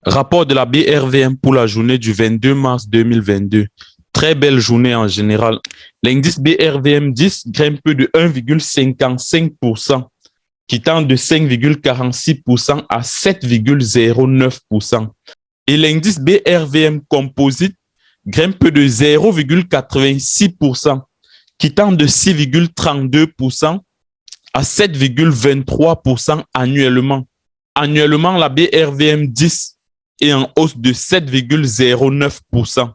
Rapport de la BRVM pour la journée du 22 mars 2022. Très belle journée en général. L'indice BRVM10 grimpe de 1,55%, quittant de 5,46% à 7,09%. Et l'indice BRVM Composite grimpe de 0,86%, quittant de 6,32% à 7,23% annuellement. Annuellement, la BRVM10 est en hausse de 7,09%.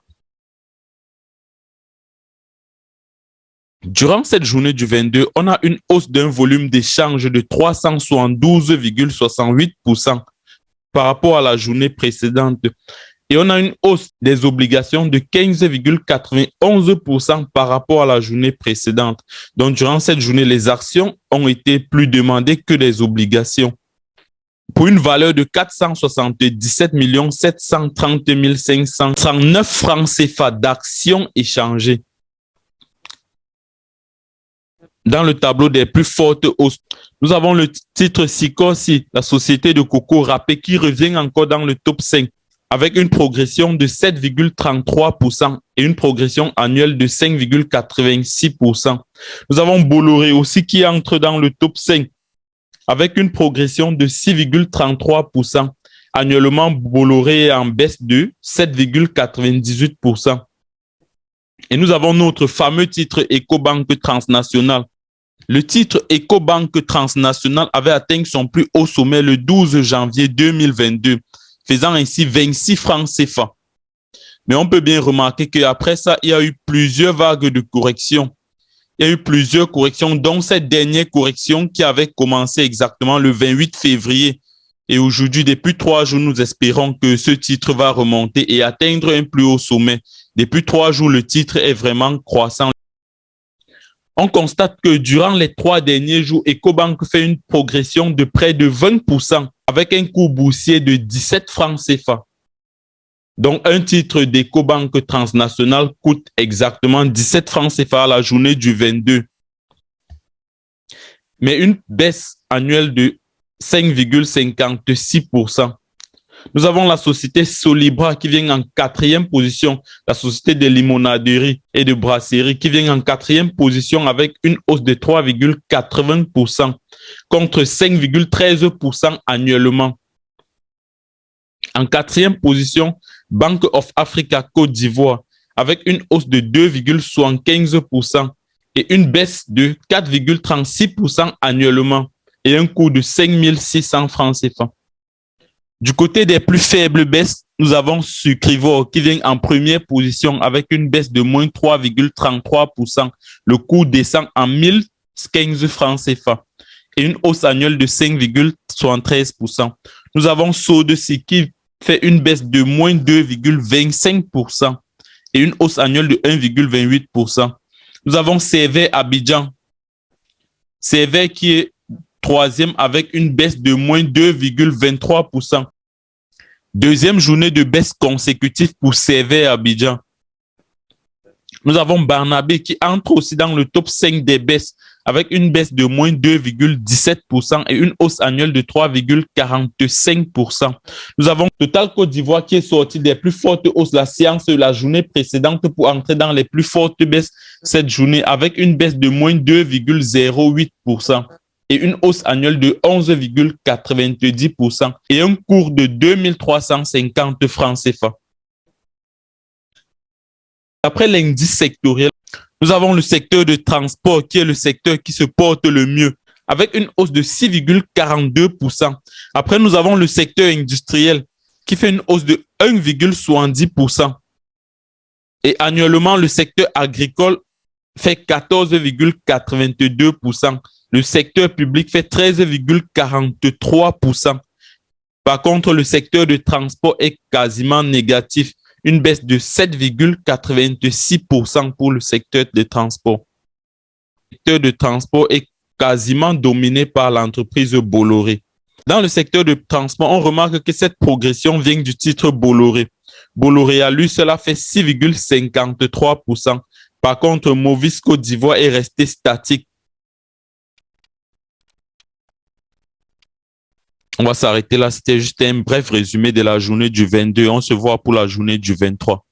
Durant cette journée du 22, on a une hausse d'un volume d'échange de 372,68% par rapport à la journée précédente. Et on a une hausse des obligations de 15,91% par rapport à la journée précédente. Donc, durant cette journée, les actions ont été plus demandées que les obligations, pour une valeur de 477 730 539 francs CFA d'actions échangées. Dans le tableau des plus fortes hausses, nous avons le titre Sikosi, la société de coco râpé, qui revient encore dans le top 5 avec une progression de 7,33% et une progression annuelle de 5,86%. Nous avons Bolloré aussi qui entre dans le top 5 avec une progression de 6,33%. Annuellement, Bolloré est en baisse de 7,98%. Et nous avons notre fameux titre Ecobank Transnational. Le titre Ecobank Transnational avait atteint son plus haut sommet le 12 janvier 2022, faisant ainsi 26 francs CFA. Mais on peut bien remarquer qu'après ça, il y a eu plusieurs vagues de corrections. Il y a eu plusieurs corrections, dont cette dernière correction qui avait commencé exactement le 28 février. Et aujourd'hui, depuis 3 jours, nous espérons que ce titre va remonter et atteindre un plus haut sommet. Depuis 3 jours, le titre est vraiment croissant. On constate que durant les 3 derniers jours, Ecobank fait une progression de près de 20% avec un cours boursier de 17 francs CFA. Donc, un titre d'Ecobank Transnational coûte exactement 17 francs CFA à la journée du 22. Mais une baisse annuelle de 5,56%. Nous avons la société Solibra qui vient en 4e position, la société de limonaderie et de brasserie qui vient en 4e position avec une hausse de 3,80% contre 5,13% annuellement. En 4e position, Bank of Africa Côte d'Ivoire avec une hausse de 2,75% et une baisse de 4,36% annuellement et un coût de 5 600 francs CFA. Du côté des plus faibles baisses, nous avons Sucrivor qui vient en première position avec une baisse de moins 3,33%. Le coût descend en 1015 francs CFA et une hausse annuelle de 5,73%. Nous avons Sodeci qui fait une baisse de moins 2,25% et une hausse annuelle de 1,28%. Nous avons CV Abidjan. CV qui est 3e avec une baisse de moins 2,23%. Deuxième journée de baisse consécutive pour CV Abidjan. Nous avons Barnabé qui entre aussi dans le top 5 des baisses avec une baisse de moins 2,17% et une hausse annuelle de 3,45%. Nous avons Total Côte d'Ivoire qui est sorti des plus fortes hausses de la séance de la journée précédente pour entrer dans les plus fortes baisses cette journée avec une baisse de moins 2,08% et une hausse annuelle de 11,90% et un cours de 2350 francs CFA. Après l'indice sectoriel, nous avons le secteur de transport qui est le secteur qui se porte le mieux avec une hausse de 6,42%. Après, nous avons le secteur industriel qui fait une hausse de 1,70%. Et annuellement, le secteur agricole fait 14,82%. Le secteur public fait 13,43%. Par contre, le secteur de transport est quasiment négatif. Une baisse de 7,86% pour le secteur de transport. Le secteur de transport est quasiment dominé par l'entreprise Bolloré. Dans le secteur de transport, on remarque que cette progression vient du titre Bolloré. Bolloré à lui, cela fait 6,53%. Par contre, Movis Côte d'Ivoire est resté statique. On va s'arrêter là. C'était juste un bref résumé de la journée du 22. On se voit pour la journée du 23.